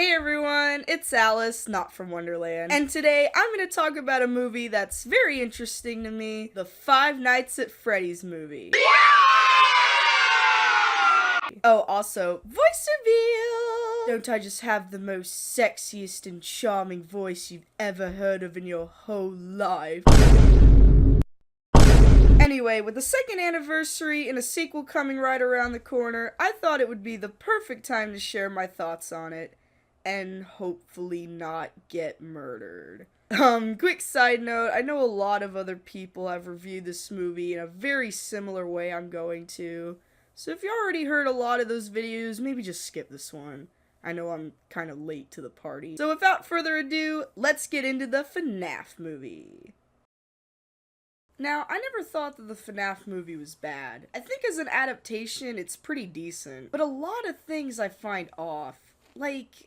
Hey everyone, it's Alice, not from Wonderland, and today I'm going to talk about a movie that's very interesting to me, the Five Nights at Freddy's movie. Oh, also, voice reveal! Don't I just have the most sexiest and charming voice you've ever heard of in your whole life? Anyway, with the second anniversary and a sequel coming right around the corner, I thought it would be the perfect time to share my thoughts on it. And hopefully not get murdered. Quick side note, I know a lot of other people have reviewed this movie in a very similar way I'm going to. So if you already heard a lot of those videos, maybe just skip this one. I know I'm kind of late to the party. So without further ado, let's get into the FNAF movie. Now, I never thought that the FNAF movie was bad. I think as an adaptation, it's pretty decent. But a lot of things I find off. Like,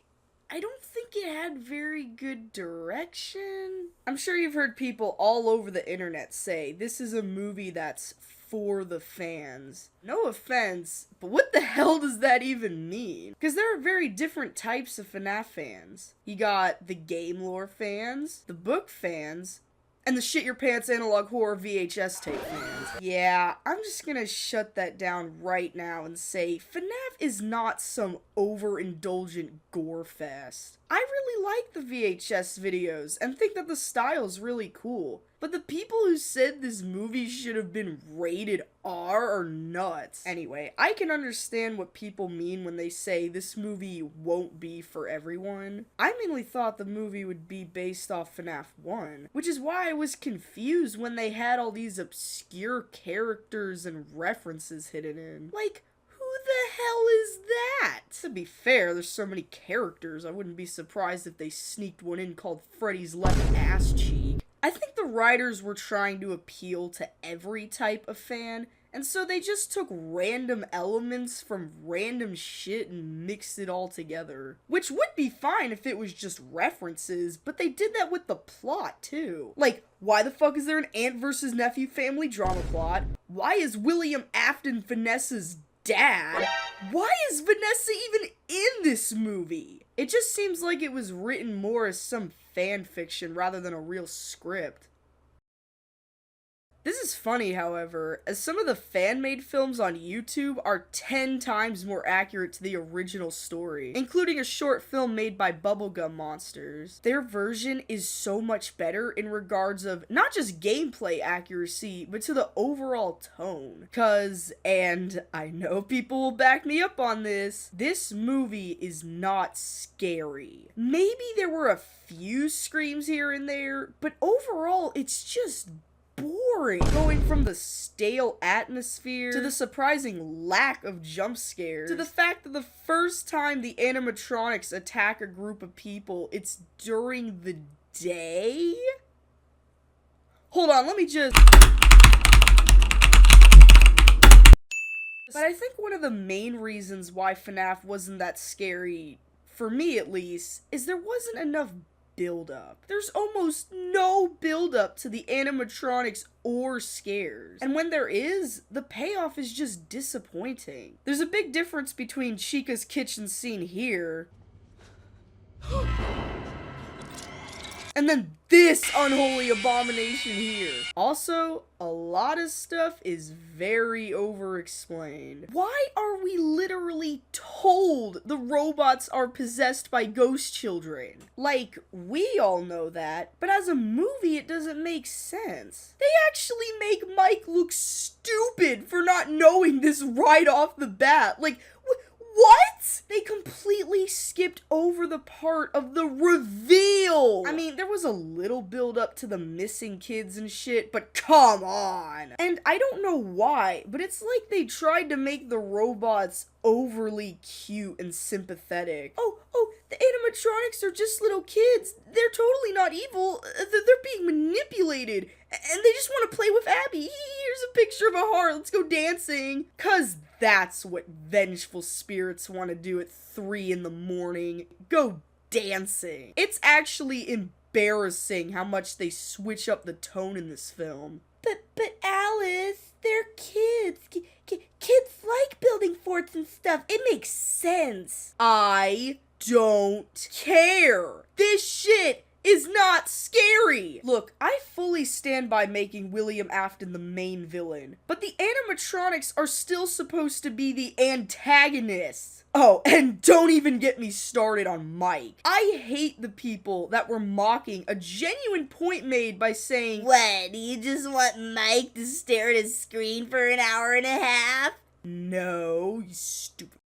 I don't think it had very good direction. I'm sure you've heard people all over the internet say this is a movie that's for the fans. No offense, but what the hell does that even mean? Because there are very different types of FNAF fans. You got the game lore fans, the book fans, and the shit your pants analog horror VHS tape fans. Yeah, I'm just gonna shut that down right now and say FNAF is not some overindulgent gore fest. I really like the VHS videos and think that the style's really cool. But the people who said this movie should have been rated R are nuts. Anyway, I can understand what people mean when they say this movie won't be for everyone. I mainly thought the movie would be based off FNAF 1, which is why I was confused when they had all these obscure characters and references hidden in. Like, who the hell is that? To be fair, there's so many characters, I wouldn't be surprised if they sneaked one in called Freddy's left ass cheek. I think the writers were trying to appeal to every type of fan, and so they just took random elements from random shit and mixed it all together. Which would be fine if it was just references, but they did that with the plot too. Like, why the fuck is there an aunt versus nephew family drama plot? Why is William Afton Vanessa's dad? Why is Vanessa even in this movie? It just seems like it was written more as some fan fiction rather than a real script. This is funny, however, as some of the fan-made films on YouTube are 10 times more accurate to the original story, including a short film made by Bubblegum Monsters. Their version is so much better in regards of not just gameplay accuracy, but to the overall tone. And I know people will back me up on this movie is not scary. Maybe there were a few screams here and there, but overall it's just boring. Going from the stale atmosphere to the surprising lack of jump scares to the fact that the first time the animatronics attack a group of people, it's during the day? Hold on, let me just... But I think one of the main reasons why FNAF wasn't that scary, for me at least, is there wasn't enough build-up. There's almost no build-up to the animatronics or scares. And when there is, the payoff is just disappointing. There's a big difference between Chica's kitchen scene here and then this unholy abomination here. Also, a lot of stuff is very over-explained. Why are we literally told the robots are possessed by ghost children? Like, we all know that, but as a movie it doesn't make sense. They actually make Mike look stupid for not knowing this right off the bat. Like, what? They completely skipped over the part of the reveal. I mean, there was a little build up to the missing kids and shit, but come on. And I don't know why, but it's like they tried to make the robots overly cute and sympathetic. Oh, the animatronics are just little kids. They're totally not evil. They're being manipulated. And they just want to play with Abby. Here's a picture of a heart. Let's go dancing. 'Cause that's what vengeful spirits want to do at 3 in the morning. Go dancing. It's actually embarrassing how much they switch up the tone in this film. But Alice, they're kids. Kids like building forts and stuff. It makes sense. I don't care. This shit is not scary. Look, I fully stand by making William Afton the main villain, but the animatronics are still supposed to be the antagonists. Oh, and don't even get me started on Mike. I hate the people that were mocking a genuine point made by saying, "What, do you just want Mike to stare at his screen for an hour and a half?" No, you stupid.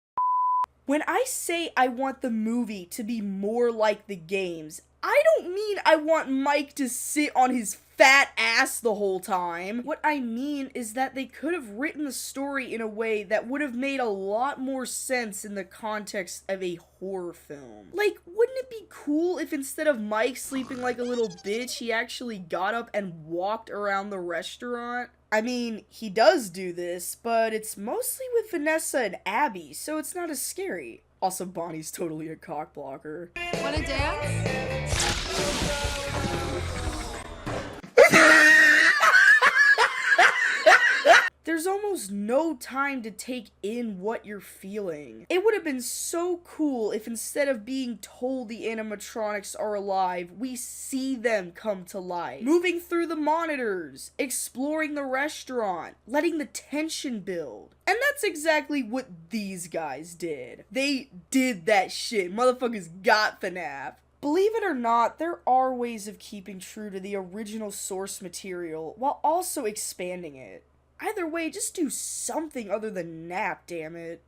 When I say I want the movie to be more like the games, I don't mean I want Mike to sit on his fat ass the whole time. What I mean is that they could have written the story in a way that would have made a lot more sense in the context of a horror film. Like, wouldn't it be cool if instead of Mike sleeping like a little bitch, he actually got up and walked around the restaurant? I mean, he does do this, but it's mostly with Vanessa and Abby, so it's not as scary. Also, Bonnie's totally a cockblocker. Wanna dance? There's almost no time to take in what you're feeling. It would have been so cool if instead of being told the animatronics are alive, we see them come to life. Moving through the monitors, exploring the restaurant, letting the tension build. And that's exactly what these guys did. They did that shit. Motherfuckers got FNAF. Believe it or not, there are ways of keeping true to the original source material while also expanding it. Either way, just do something other than nap, damn it.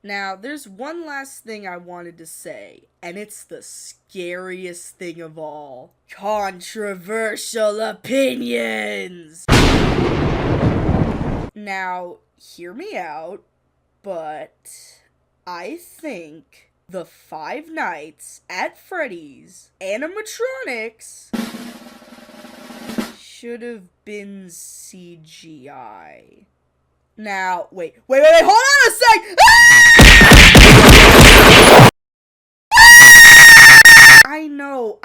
Now, there's one last thing I wanted to say, and it's the scariest thing of all. Controversial opinions! Now, hear me out, but I think the Five Nights at Freddy's animatronics should have been CGI. Now, wait, hold on a sec!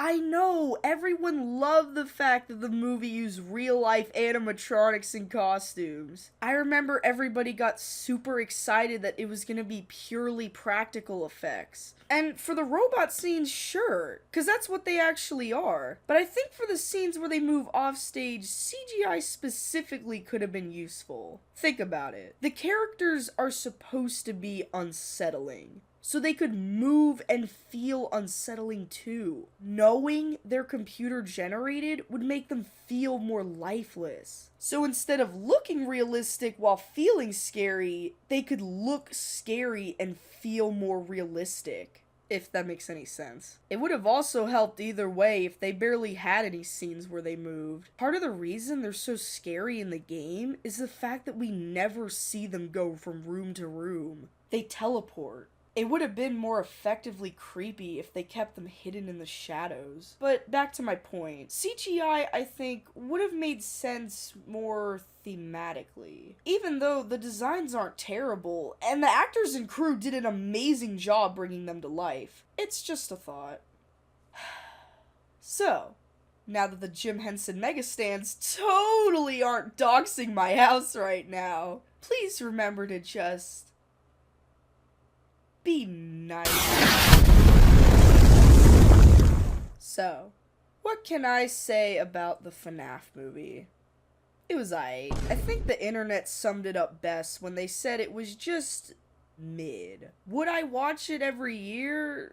I know, everyone loved the fact that the movie used real-life animatronics and costumes. I remember everybody got super excited that it was gonna be purely practical effects. And for the robot scenes, sure, because that's what they actually are. But I think for the scenes where they move off stage, CGI specifically could have been useful. Think about it. The characters are supposed to be unsettling, so they could move and feel unsettling too. Knowing they're computer generated would make them feel more lifeless. So instead of looking realistic while feeling scary, they could look scary and feel more realistic. If that makes any sense. It would have also helped either way if they barely had any scenes where they moved. Part of the reason they're so scary in the game is the fact that we never see them go from room to room. They teleport. It would have been more effectively creepy if they kept them hidden in the shadows. But back to my point, CGI, I think, would have made sense more thematically. Even though the designs aren't terrible, and the actors and crew did an amazing job bringing them to life. It's just a thought. So, now that the Jim Henson megastans totally aren't doxing my house right now, please remember to just be nice. So, what can I say about the FNAF movie? It was aight. I think the internet summed it up best when they said it was just mid. Would I watch it every year?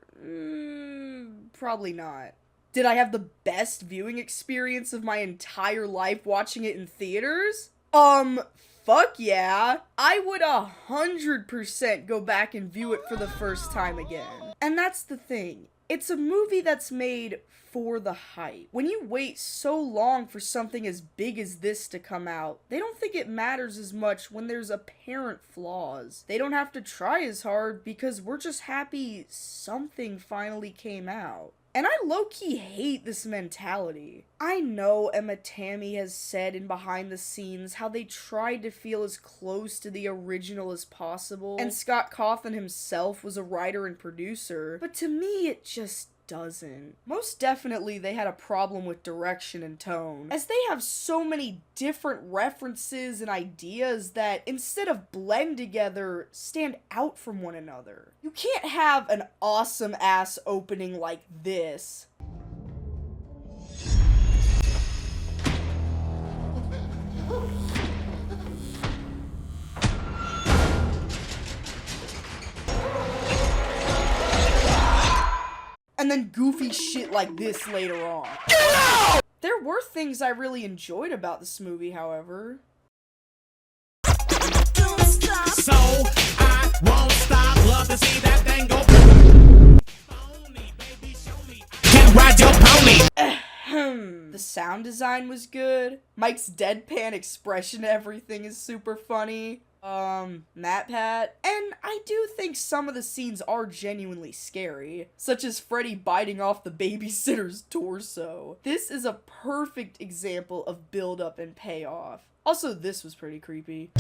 Probably not. Did I have the best viewing experience of my entire life watching it in theaters? Fuck yeah. I would 100% go back and view it for the first time again. And that's the thing. It's a movie that's made for the hype. When you wait so long for something as big as this to come out, they don't think it matters as much when there's apparent flaws. They don't have to try as hard because we're just happy something finally came out. And I low-key hate this mentality. I know Emma Tammy has said in behind the scenes how they tried to feel as close to the original as possible, and Scott Cawthon himself was a writer and producer, but to me it just doesn't. Most definitely they had a problem with direction and tone, as they have so many different references and ideas that instead of blend together, stand out from one another. You can't have an awesome ass opening like this. And then goofy shit like this later on. There were things I really enjoyed about this movie, however. So I won't stop, love to see that thing go. Pony, baby, show me. Can't ride your pony. The sound design was good. Mike's deadpan expression to everything is super funny. MatPat. And I do think some of the scenes are genuinely scary, such as Freddy biting off the babysitter's torso. This is a perfect example of build-up and payoff. Also, this was pretty creepy.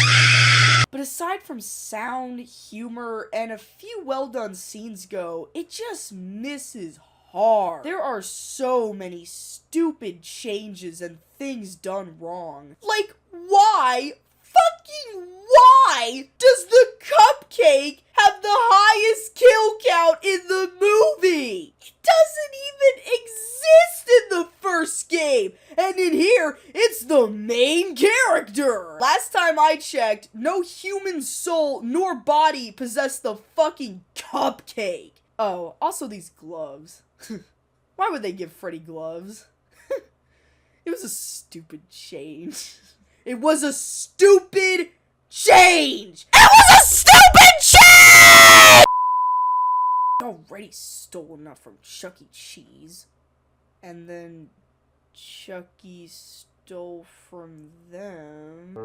But aside from sound, humor, and a few well-done scenes go, it just misses hard. There are so many stupid changes and things done wrong. Like, why? Fucking why does the cupcake have the highest kill count in the movie? It doesn't even exist in the first game, and in here, it's the main character. Last time I checked, no human soul nor body possessed the fucking cupcake. Oh, also these gloves. Why would they give Freddy gloves? It was a stupid change. It was a stupid change! It was a stupid change! Already stole enough from Chuck E. Cheese. And then Chuck E. stole from them.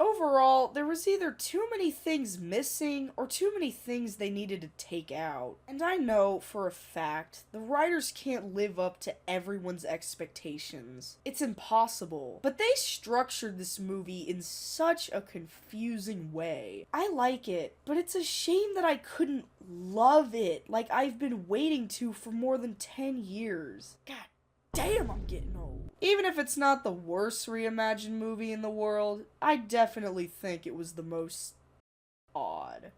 Overall, there was either too many things missing or too many things they needed to take out. And I know, for a fact, the writers can't live up to everyone's expectations. It's impossible. But they structured this movie in such a confusing way. I like it, but it's a shame that I couldn't love it like I've been waiting to for more than 10 years. God damn, I'm getting old. Even if it's not the worst reimagined movie in the world, I definitely think it was the most odd.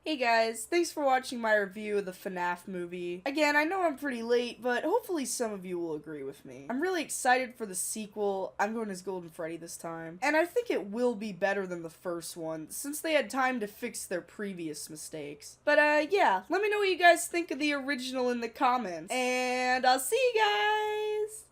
Hey guys, thanks for watching my review of the FNAF movie. Again, I know I'm pretty late, but hopefully some of you will agree with me. I'm really excited for the sequel. I'm going as Golden Freddy this time. And I think it will be better than the first one, since they had time to fix their previous mistakes. But yeah, let me know what you guys think of the original in the comments. And I'll see you guys!